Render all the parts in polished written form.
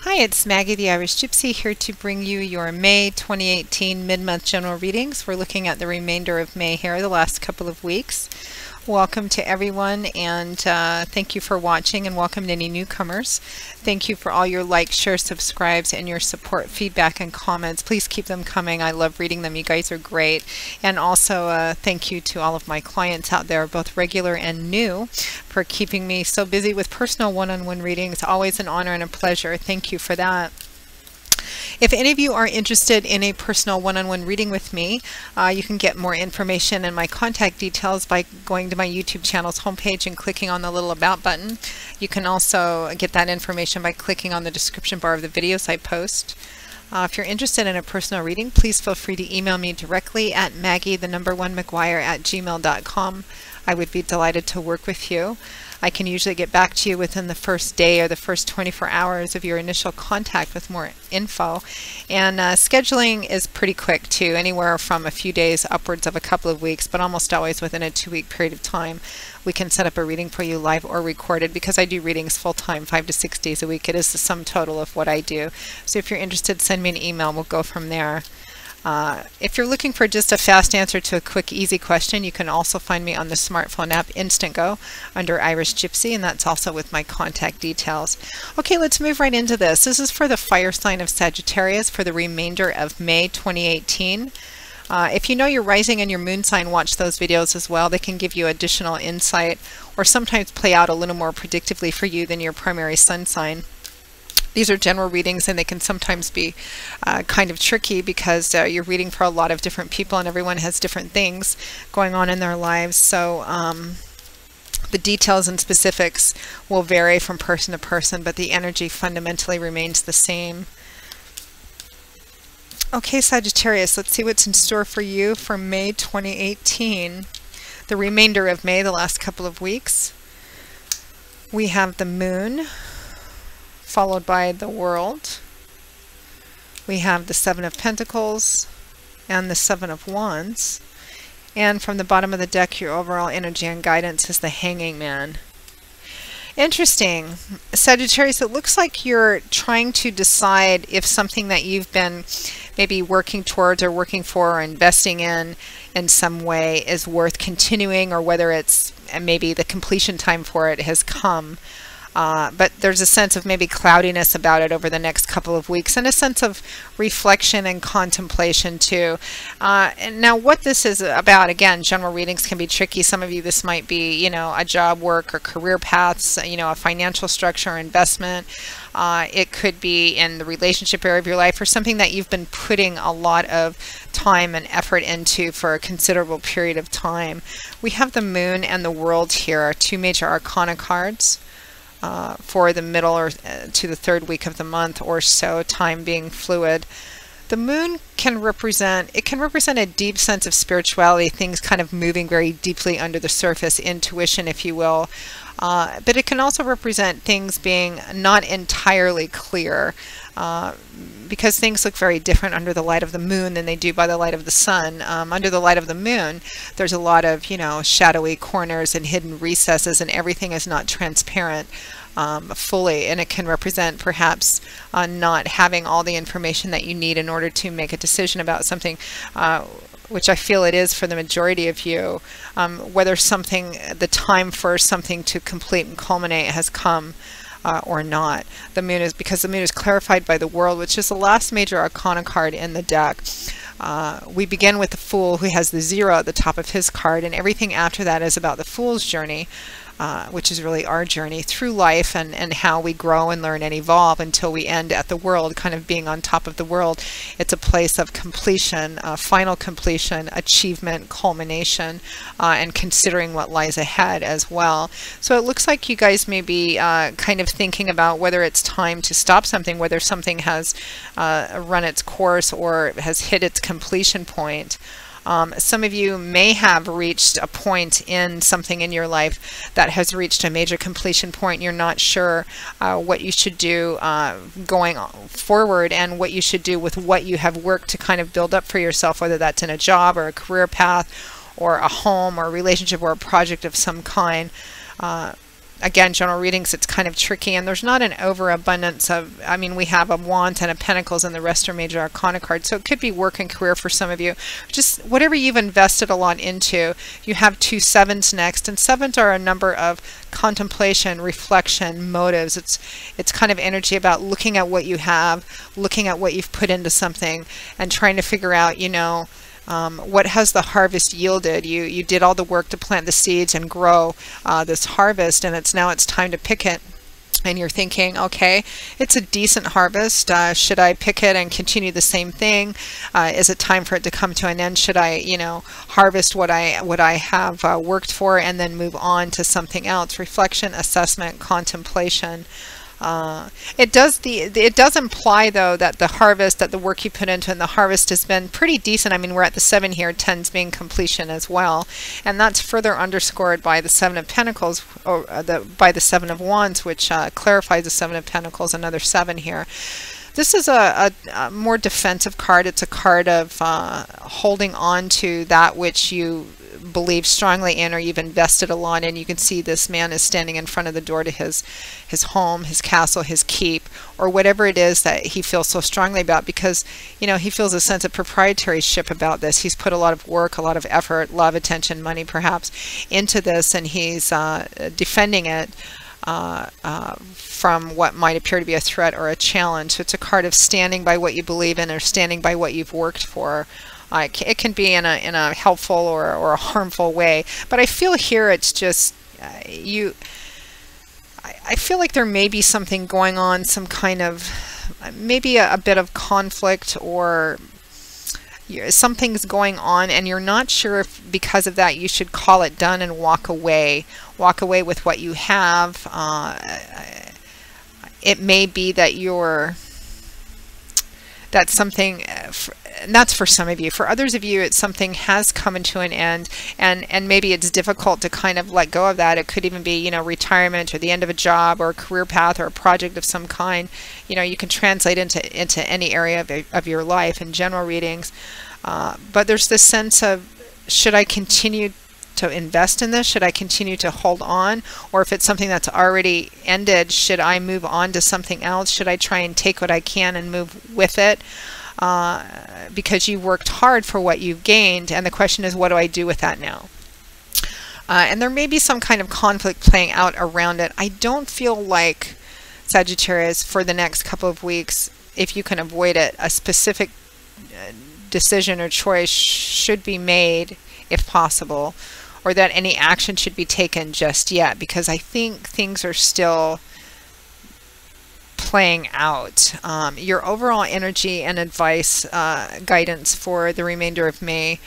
Hi, it's Maggie the Irish Gypsy here to bring you your May 2018 mid-month general readings. We're looking at the remainder of May here, the last couple of weeks. Welcome to everyone, and thank you for watching, and welcome to any newcomers. Thank you for all your likes, shares, subscribes, and your support, feedback, and comments. Please keep them coming. I love reading them. You guys are great. And also thank you to all of my clients out there, both regular and new, for keeping me so busy with personal one-on-one readings. Always an honor and a pleasure. Thank you for that. If any of you are interested in a personal one-on-one reading with me, you can get more information and my contact details by going to my YouTube channel's homepage and clicking on the little About button. You can also get that information by clicking on the description bar of the videos I post. If you're interested in a personal reading, please feel free to email me directly at maggie1mcguire@gmail.com. I would be delighted to work with you. I can usually get back to you within the first day or the first 24 hours of your initial contact with more info. And scheduling is pretty quick too, anywhere from a few days upwards of a couple of weeks, but almost always within a 2-week period of time. We can set up a reading for you live or recorded, because I do readings full-time 5 to 6 days a week. It is the sum total of what I do. So if you're interested, send me an email. We'll go from there. If you're looking for just a fast answer to a quick, easy question, you can also find me on the smartphone app Instantgo under Irish Gypsy, and that's also with my contact details. Okay, let's move right into this. This is for the fire sign of Sagittarius for the remainder of May 2018. If you know your rising and your moon sign, watch those videos as well. They can give you additional insight or sometimes play out a little more predictively for you than your primary sun sign. These are general readings, and they can sometimes be kind of tricky because you're reading for a lot of different people and everyone has different things going on in their lives. So the details and specifics will vary from person to person, but the energy fundamentally remains the same. Okay, Sagittarius, let's see what's in store for you for May 2018. The remainder of May, the last couple of weeks. We have the moon, followed by the world. We have the Seven of Pentacles and the Seven of Wands. And from the bottom of the deck, your overall energy and guidance is the Hanging Man. Interesting. Sagittarius, it looks like you're trying to decide if something that you've been maybe working towards or working for or investing in some way is worth continuing, or whether it's maybe the completion time for it has come. But there's a sense of maybe cloudiness about it over the next couple of weeks, and a sense of reflection and contemplation too. And now what this is about, again, general readings can be tricky. Some of you, this might be, you know, a job, work, or career paths, you know, a financial structure or investment. It could be in the relationship area of your life, or something that you've been putting a lot of time and effort into for a considerable period of time. We have the moon and the world here, two major arcana cards. For the middle or to the third week of the month or so, time being fluid. The moon can represent a deep sense of spirituality, things kind of moving very deeply under the surface, intuition, if you will. But it can also represent things being not entirely clear, because things look very different under the light of the moon than they do by the light of the sun. Under the light of the moon, there's a lot of, you know, shadowy corners and hidden recesses, and everything is not transparent fully, and it can represent perhaps not having all the information that you need in order to make a decision about something, which I feel it is for the majority of you, whether the time for something to complete and culminate has come or not. Because the moon is clarified by the world, which is the last major arcana card in the deck. We begin with the Fool, who has the 0 at the top of his card, and everything after that is about the Fool's journey, which is really our journey through life, and how we grow and learn and evolve until we end at the world, kind of being on top of the world. It's a place of completion, final completion, achievement, culmination, and considering what lies ahead as well. So it looks like you guys may be kind of thinking about whether it's time to stop something, whether something has run its course or has hit its completion point. Some of you may have reached a point in something in your life that has reached a major completion point. You're not sure what you should do going forward, and what you should do with what you have worked to kind of build up for yourself, whether that's in a job or a career path or a home or a relationship or a project of some kind. again, general readings, it's kind of tricky, and there's not an overabundance of, I mean, we have a Wands and a Pentacles, and the rest are Major Arcana cards, so it could be work and career for some of you. Just whatever you've invested a lot into. You have 2 sevens next, and sevens are a number of contemplation, reflection, motives. It's kind of energy about looking at what you have, looking at what you've put into something, and trying to figure out, you know, what has the harvest yielded. You did all the work to plant the seeds and grow this harvest, and it's time to pick it. And you're thinking, okay, it's a decent harvest. Should I pick it and continue the same thing? Is it time for it to come to an end? Should I, you know, harvest what I have worked for and then move on to something else? Reflection, assessment, contemplation. It does imply, though, that the harvest, that the work you put into and the harvest has been pretty decent. I mean, we're at the 7 here, 10s being completion as well, and that's further underscored by the 7 of Pentacles, or by the 7 of Wands, which clarifies the 7 of Pentacles, another 7 here. This is a more defensive card. It's a card of holding on to that which you believe strongly in, or you've invested a lot in. You can see this man is standing in front of the door to his home, his castle, his keep, or whatever it is that he feels so strongly about, because, you know, he feels a sense of proprietorship about this. He's put a lot of work, a lot of effort, love, attention, money perhaps into this, and he's defending it from what might appear to be a threat or a challenge. So it's a card of standing by what you believe in, or standing by what you've worked for. It can be in a helpful or a harmful way, but I feel here it's just I feel like there may be something going on, some kind of maybe a bit of conflict, or something's going on, and you're not sure if because of that you should call it done and walk away with what you have. It may be that that's something, and that's for some of you. For others of you, it's something has come into an end, and maybe it's difficult to kind of let go of that. It could even be, you know, retirement, or the end of a job, or a career path, or a project of some kind. You know, you can translate into any area of your life in general readings. But there's this sense of, should I continue to invest in this? Should I continue to hold on? Or if it's something that's already ended, should I move on to something else? Should I try and take what I can and move with it? Because you worked hard for what you've gained, and the question is, what do I do with that now? And there may be some kind of conflict playing out around it. I don't feel like, Sagittarius, for the next couple of weeks, if you can avoid it, a specific decision or choice should be made, if possible, or that any action should be taken just yet, because I think things are still playing out. Your overall energy and advice, guidance for the remainder of May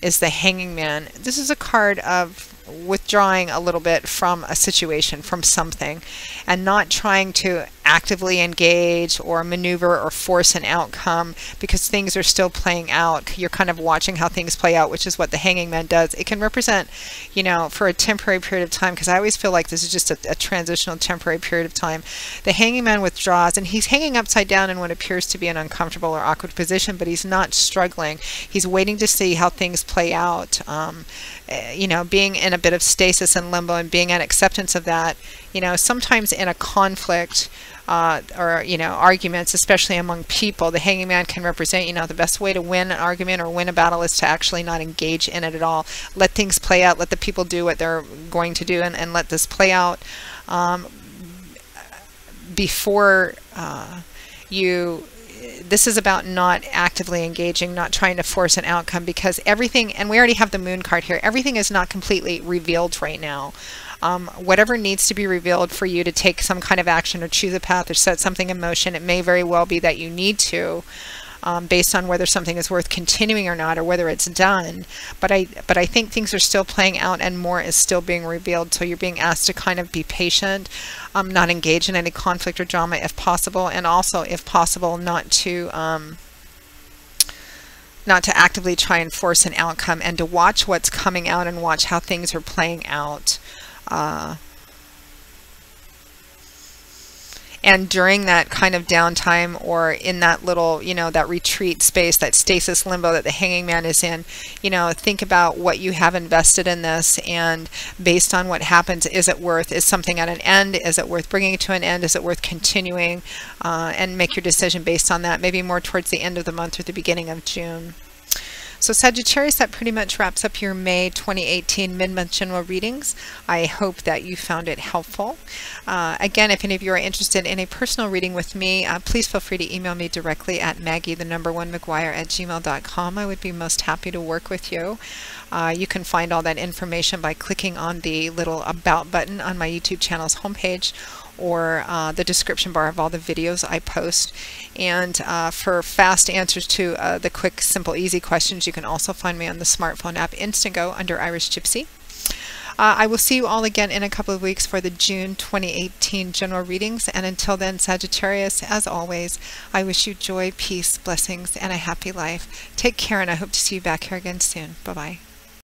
is the Hanging Man. This is a card of withdrawing a little bit from a situation, from something, and not trying to actively engage or maneuver or force an outcome, because things are still playing out. You're kind of watching how things play out, which is what the Hanging Man does. It can represent, you know, for a temporary period of time, because I always feel like this is just a transitional temporary period of time. The Hanging Man withdraws, and he's hanging upside down in what appears to be an uncomfortable or awkward position, but he's not struggling. He's waiting to see how things play out. You know, being in a bit of stasis and limbo, and being at acceptance of that. You know, sometimes in a conflict, or, you know, arguments, especially among people, the Hanging Man can represent, you know, the best way to win an argument or win a battle is to actually not engage in it at all. Let things play out, let the people do what they're going to do, and let this play out before this is about not actively engaging, not trying to force an outcome, because everything, and we already have the Moon card here, everything is not completely revealed right now. Whatever needs to be revealed for you to take some kind of action or choose a path or set something in motion, it may very well be that you need to, based on whether something is worth continuing or not, or whether it's done. But I think things are still playing out, and more is still being revealed. So you're being asked to kind of be patient, not engage in any conflict or drama if possible, and also, if possible, not to actively try and force an outcome, and to watch what's coming out and watch how things are playing out. And during that kind of downtime, or in that little, you know, that retreat space, that stasis limbo that the Hanging Man is in, you know, think about what you have invested in this, and based on what happens, is something at an end? Is it worth bringing it to an end? Is it worth continuing? And make your decision based on that, maybe more towards the end of the month or the beginning of June. So Sagittarius, that pretty much wraps up your May 2018 mid-month general readings. I hope that you found it helpful. Again, if any of you are interested in a personal reading with me, please feel free to email me directly at Maggie1McGuire@gmail.com. I would be most happy to work with you. You can find all that information by clicking on the little About button on my YouTube channel's homepage, or the description bar of all the videos I post. And for fast answers to the quick, simple, easy questions, you can also find me on the smartphone app Instantgo under Irish Gypsy. I will see you all again in a couple of weeks for the June 2018 general readings. And until then, Sagittarius, as always, I wish you joy, peace, blessings, and a happy life. Take care, and I hope to see you back here again soon. Bye-bye.